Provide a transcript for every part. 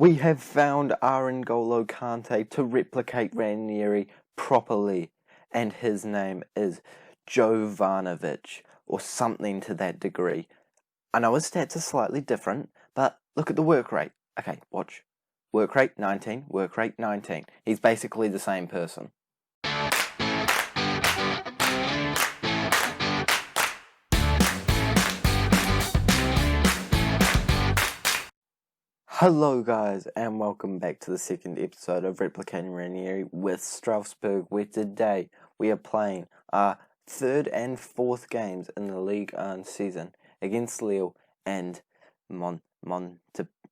We have found N'Golo Kante to replicate Ranieri properly, and his name is Jovanovic, or something to that degree. I know his stats are slightly different, but look at the work rate. Okay, watch. Work rate 19, work rate 19. He's basically the same person. Hello guys, and welcome back to the second episode of Replicating Ranieri with Strasbourg, where today we are playing our third and fourth games in the Ligue 1 season against Lille and Montpellier.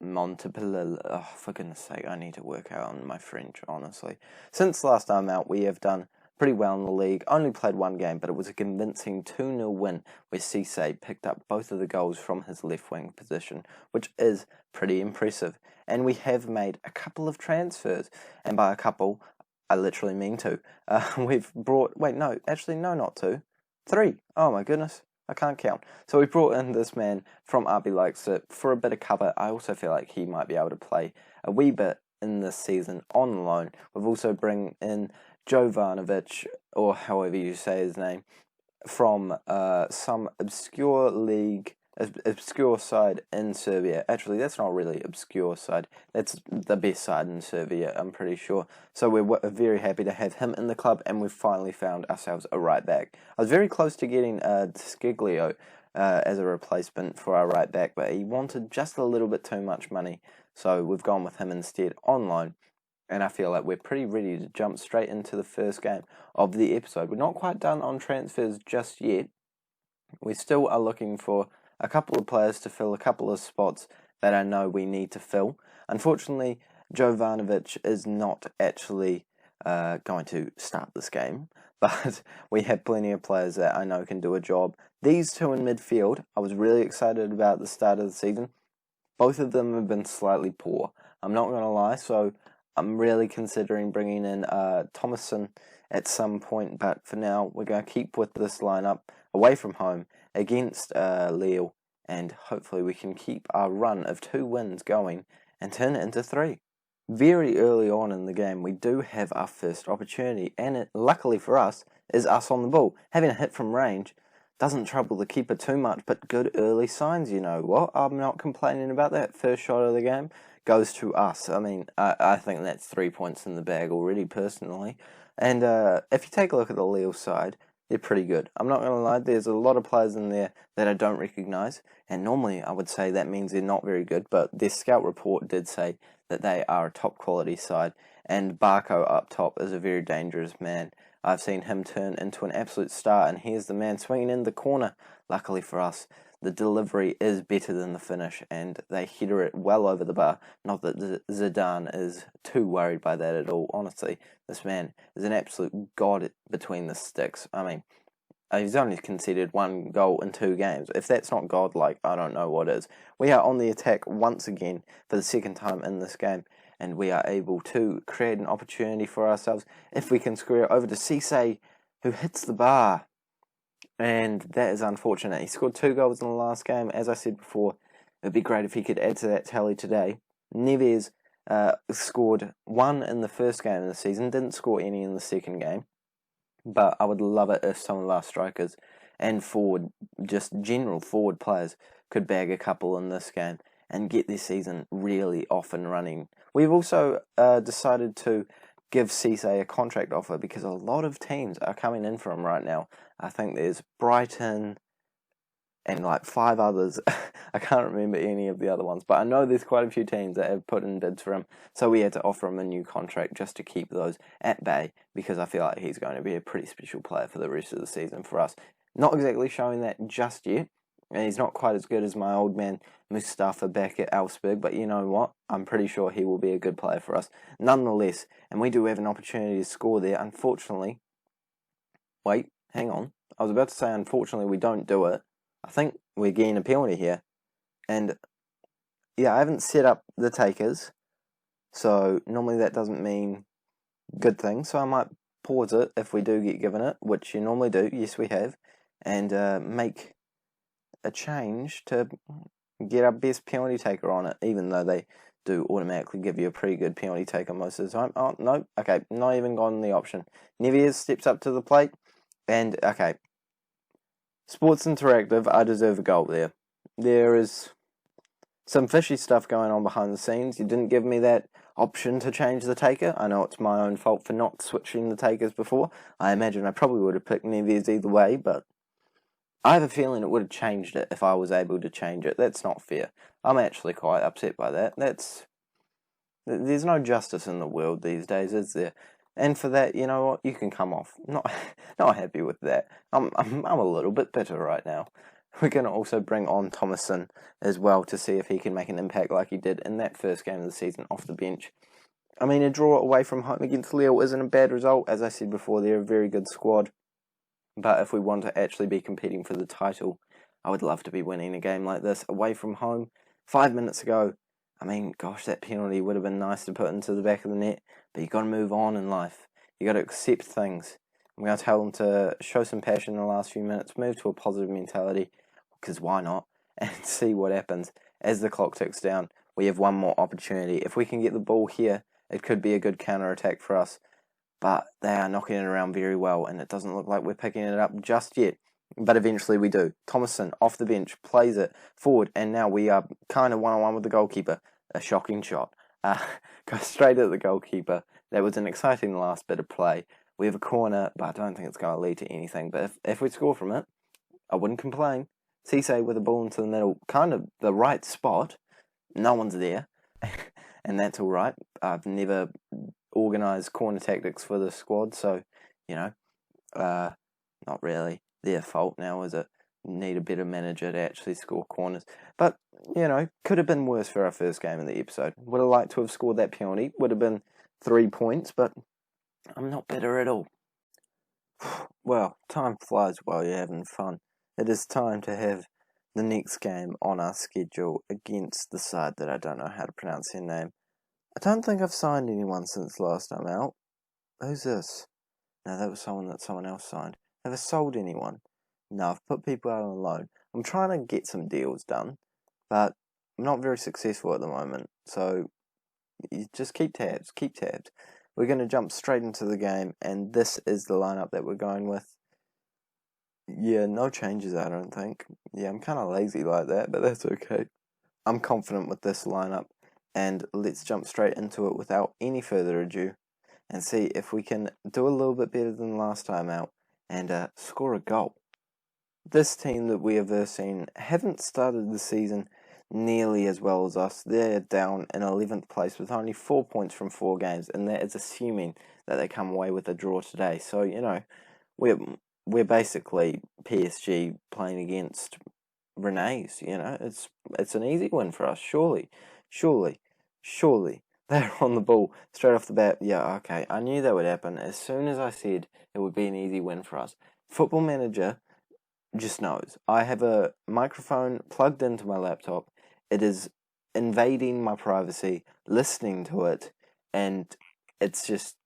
Oh, for goodness sake, I need to work out on my French, honestly. Since last time out, we have done pretty well in the league. Only played one game, but it was a convincing 2-0 win where Cisse picked up both of the goals from his left wing position, which is pretty impressive. And we have made a couple of transfers, and by a couple, I literally mean two. We've brought, not two, three. Oh my goodness, I can't count. So we brought in this man from RB Leipzig for a bit of cover. I also feel like he might be able to play a wee bit in this season on loan. We've also bring in Jovanovic, or however you say his name, from some obscure side in Serbia. Actually, that's not really obscure side. That's the best side in Serbia, I'm pretty sure. So we're very happy to have him in the club, and we've finally found ourselves a right back. I was very close to getting Sciglio as a replacement for our right back, but he wanted just a little bit too much money, so we've gone with him instead on loan. And I feel like we're pretty ready to jump straight into the first game of the episode. We're not quite done on transfers just yet. We still are looking for a couple of players to fill a couple of spots that I know we need to fill. Unfortunately, Jovanovic is not actually going to start this game, but we have plenty of players that I know can do a job. These two in midfield, I was really excited about the start of the season. Both of them have been slightly poor, I'm not going to lie, so I'm really considering bringing in Thomason at some point, but for now, we're going to keep with this lineup away from home against Lille, and hopefully we can keep our run of 2 wins going and turn it into 3. Very early on in the game, we do have our first opportunity, and it, luckily for us, is us on the ball. Having a hit from range doesn't trouble the keeper too much, but good early signs, you know what? I'm not complaining about that. First shot of the game goes to us. I mean, I think that's 3 points in the bag already, personally. And if you take a look at the Lille side, they're pretty good. I'm not going to lie, there's a lot of players in there that I don't recognise, and normally I would say that means they're not very good, but their scout report did say that they are a top quality side, and Barco up top is a very dangerous man. I've seen him turn into an absolute star, and here's the man swinging in the corner. Luckily for us, the delivery is better than the finish, and they header it well over the bar. Not that Zidane is too worried by that at all. Honestly, this man is an absolute god between the sticks. I mean, he's only conceded 1 goal in 2 games. If that's not godlike, I don't know what is. We are on the attack once again for the second time in this game, and we are able to create an opportunity for ourselves if we can square it over to Cisse, who hits the bar. And that is unfortunate. He scored 2 goals in the last game. As I said before, it would be great if he could add to that tally today. Neves scored 1 in the first game of the season, didn't score any in the second game. But I would love it if some of our strikers and just general forward players could bag a couple in this game and get their season really off and running. We've also decided to give Cisse a contract offer because a lot of teams are coming in for him right now. I think there's Brighton and like 5 others. I can't remember any of the other ones, but I know there's quite a few teams that have put in bids for him, so we had to offer him a new contract just to keep those at bay, because I feel like he's going to be a pretty special player for the rest of the season for us. Not exactly showing that just yet, and he's not quite as good as my old man Mustafa back at Augsburg, but you know what? I'm pretty sure he will be a good player for us nonetheless, and we do have an opportunity to score there. Unfortunately, wait, hang on. I was about to say unfortunately we don't do it. I think we're getting a penalty here, and yeah, I haven't set up the takers, so normally that doesn't mean good things, so I might pause it if we do get given it, which you normally do, yes we have, and make a change to get our best penalty taker on it, even though they do automatically give you a pretty good penalty taker most of the time. Oh, no, okay, not even gone the option. Neves steps up to the plate, and, okay, Sports Interactive, I deserve a goal there. There is some fishy stuff going on behind the scenes. You didn't give me that option to change the taker. I know it's my own fault for not switching the takers before. I imagine I probably would have picked Neves either way, but I have a feeling it would have changed it if I was able to change it. That's not fair. I'm actually quite upset by that. There's no justice in the world these days, is there? And for that, you know what? You can come off. Not happy with that. I'm a little bit bitter right now. We're going to also bring on Thomason as well to see if he can make an impact like he did in that first game of the season off the bench. I mean, a draw away from home against Lille isn't a bad result. As I said before, they're a very good squad. But if we want to actually be competing for the title, I would love to be winning a game like this away from home. 5 minutes ago, I mean, gosh, that penalty would have been nice to put into the back of the net. But you got to move on in life. You got to accept things. I'm going to tell them to show some passion in the last few minutes, move to a positive mentality, because why not, and see what happens. As the clock ticks down, we have one more opportunity. If we can get the ball here, it could be a good counter-attack for us. But they are knocking it around very well, and it doesn't look like we're picking it up just yet. But eventually we do. Thomason, off the bench, plays it forward, and now we are kind of one-on-one with the goalkeeper. A shocking shot. Goes straight at the goalkeeper. That was an exciting last bit of play. We have a corner, but I don't think it's going to lead to anything. But if we score from it, I wouldn't complain. Cisse with the ball into the middle, kind of the right spot. No one's there, and that's all right. I've never organised corner tactics for the squad, so, you know, not really their fault now, is it? Need a better manager to actually score corners. But, you know, could have been worse for our first game of the episode. Would have liked to have scored that penalty. Would have been 3 points, but I'm not bitter at all. Well, time flies while you're having fun. It is time to have the next game on our schedule against the side that I don't know how to pronounce their name. I don't think I've signed anyone since last time out. Who's this? No, that was someone that someone else signed. Have I sold anyone? No, I've put people out on loan. I'm trying to get some deals done, but I'm not very successful at the moment. So, you just keep tabs. We're going to jump straight into the game, and this is the lineup that we're going with. Yeah, no changes, I don't think. Yeah, I'm kind of lazy like that, but that's okay. I'm confident with this lineup, and let's jump straight into it without any further ado and see if we can do a little bit better than last time out and score a goal. This team that we are versing haven't started the season nearly as well as us. They're down in 11th place with only 4 points from 4 games, and that is assuming that they come away with a draw today. So, you know, we're basically PSG playing against Rene's, you know. It's an easy win for us, surely. They're on the ball straight off the bat. Yeah, okay, I knew that would happen. As soon as I said it would be an easy win for us. Football Manager just knows. I have a microphone plugged into my laptop. It is invading my privacy, listening to it, and it's just,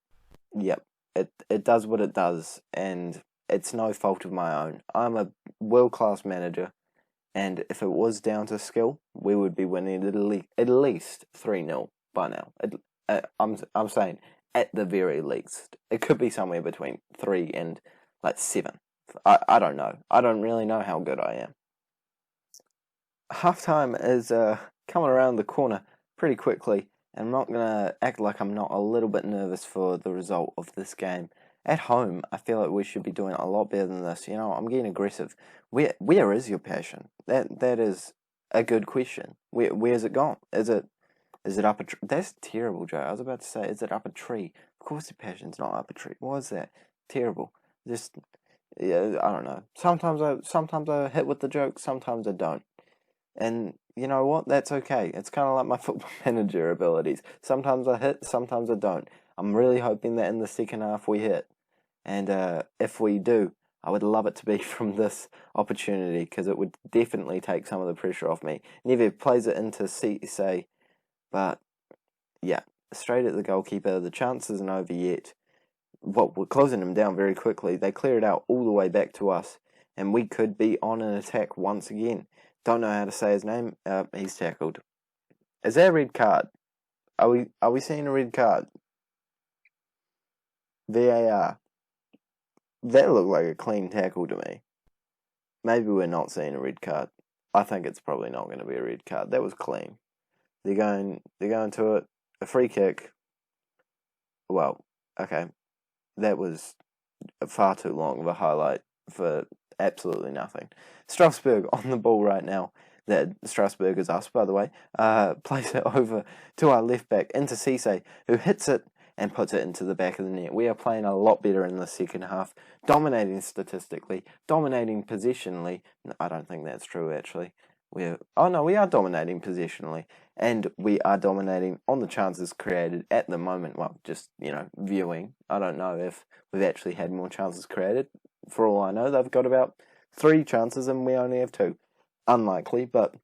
yep, it does what it does, and it's no fault of my own. I'm a world-class manager, and if it was down to skill, we would be winning at least 3-0 by now. I'm saying at the very least. It could be somewhere between 3 and 7. I don't know. I don't really know how good I am. Halftime is coming around the corner pretty quickly, and I'm not going to act like I'm not a little bit nervous for the result of this game. At home, I feel like we should be doing a lot better than this. You know, I'm getting aggressive. Where is your passion? That is a good question. Where's it gone? Is it up a tree? That's terrible, Joe. I was about to say, is it up a tree? Of course the passion's not up a tree. What is that? Terrible. Just, yeah, I don't know. Sometimes I hit with the joke, sometimes I don't. And you know what? That's okay. It's kind of like my football manager abilities. Sometimes I hit, sometimes I don't. I'm really hoping that in the second half we hit. And if we do, I would love it to be from this opportunity, because it would definitely take some of the pressure off me. Neves plays it into Cisse, but yeah, straight at the goalkeeper. The chance isn't over yet. Well, we're closing them down very quickly. They clear it out all the way back to us, and we could be on an attack once again. Don't know how to say his name. He's tackled. Is that a red card? Are we seeing a red card? VAR. That looked like a clean tackle to me. Maybe we're not seeing a red card. I think it's probably not going to be a red card. That was clean. They're going to it. A free kick. Well, okay. That was far too long of a highlight for absolutely nothing. Strasbourg on the ball right now. That Strasbourg is us, by the way. Plays it over to our left back, into Cisse, who hits it and puts it into the back of the net. We are playing a lot better in the second half, dominating statistically, dominating positionally. No, I don't think that's true, actually. We are dominating positionally, and we are dominating on the chances created at the moment. Well, just, viewing. I don't know if we've actually had more chances created. For all I know, they've got about 3 chances and we only have 2. Unlikely, but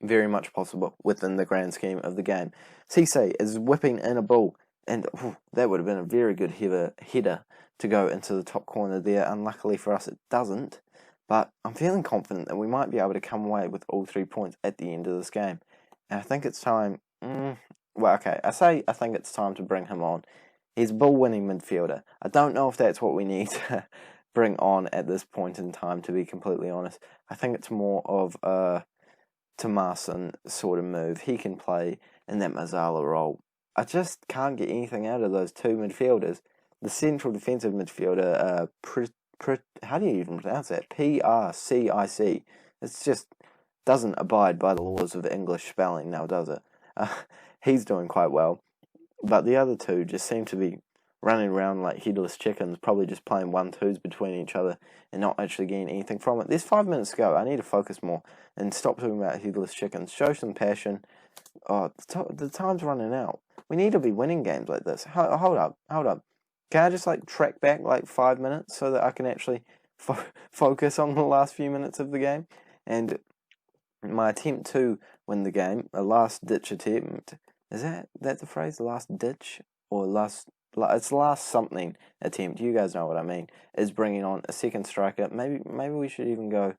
very much possible within the grand scheme of the game. Cisse is whipping in a ball, and that would have been a very good header to go into the top corner there. Unluckily for us, it doesn't. But I'm feeling confident that we might be able to come away with all 3 points at the end of this game. And I think it's time... I think it's time to bring him on. He's a ball-winning midfielder. I don't know if that's what we need to bring on at this point in time, to be completely honest. I think it's more of a Tomasin sort of move. He can play in that Mazzala role. I just can't get anything out of those 2 midfielders. The central defensive midfielder, how do you even pronounce that? PRCIC. It just doesn't abide by the laws of English spelling now, does it? He's doing quite well. But the other 2 just seem to be running around like headless chickens, probably just playing 1-2s between each other and not actually getting anything from it. There's 5 minutes to go. I need to focus more and stop talking about headless chickens. Show some passion. Oh, the time's running out. We need to be winning games like this. Hold up. Can I just track back 5 minutes so that I can actually focus on the last few minutes of the game? And my attempt to win the game, a last ditch attempt, is that the phrase? Last ditch? Or it's last something attempt, you guys know what I mean, is bringing on a second striker. Maybe we should even go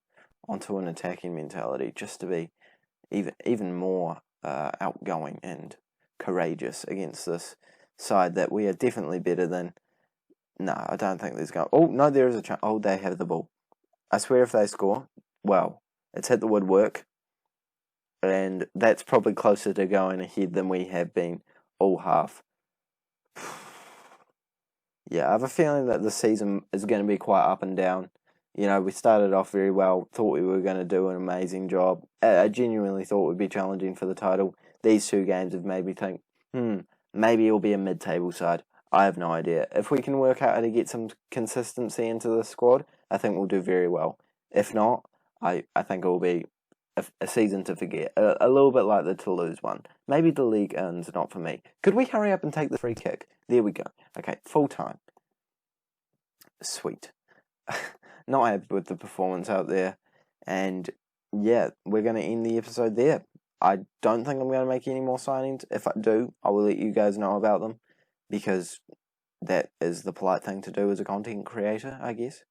onto an attacking mentality just to be even more outgoing and courageous against this side that we are definitely better than. No, I don't think there's going. Oh, no, there is a chance. Oh, they have the ball. I swear if they score, well, it's hit the woodwork, and that's probably closer to going ahead than we have been all half. Yeah, I have a feeling that the season is going to be quite up and down. We started off very well, thought we were going to do an amazing job. I genuinely thought we'd be challenging for the title. These 2 games have made me think, maybe it'll be a mid-table side. I have no idea. If we can work out how to get some consistency into the squad, I think we'll do very well. If not, I think it will be a season to forget. A little bit like the Toulouse one. Maybe the Ligue is not for me. Could we hurry up and take the free kick? There we go. Okay, full time. Sweet. Not happy with the performance out there. And yeah, we're going to end the episode there. I don't think I'm going to make any more signings. If I do, I will let you guys know about them, because that is the polite thing to do as a content creator, I guess.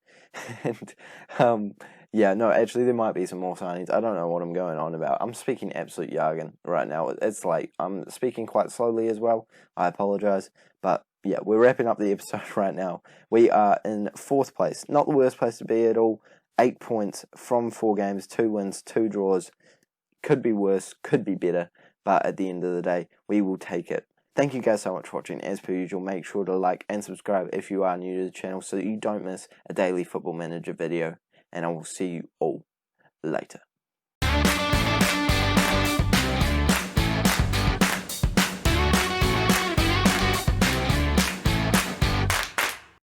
And yeah, no, actually there might be some more signings. I don't know what I'm going on about. I'm speaking absolute jargon right now. It's late. I'm speaking quite slowly as well. I apologise. But yeah, we're wrapping up the episode right now. We are in 4th place. Not the worst place to be at all. 8 points from 4 games, 2 wins, 2 draws. Could be worse, could be better. But at the end of the day, we will take it. Thank you guys so much for watching. As per usual, make sure to like and subscribe if you are new to the channel so that you don't miss a daily Football Manager video. And I will see you all later.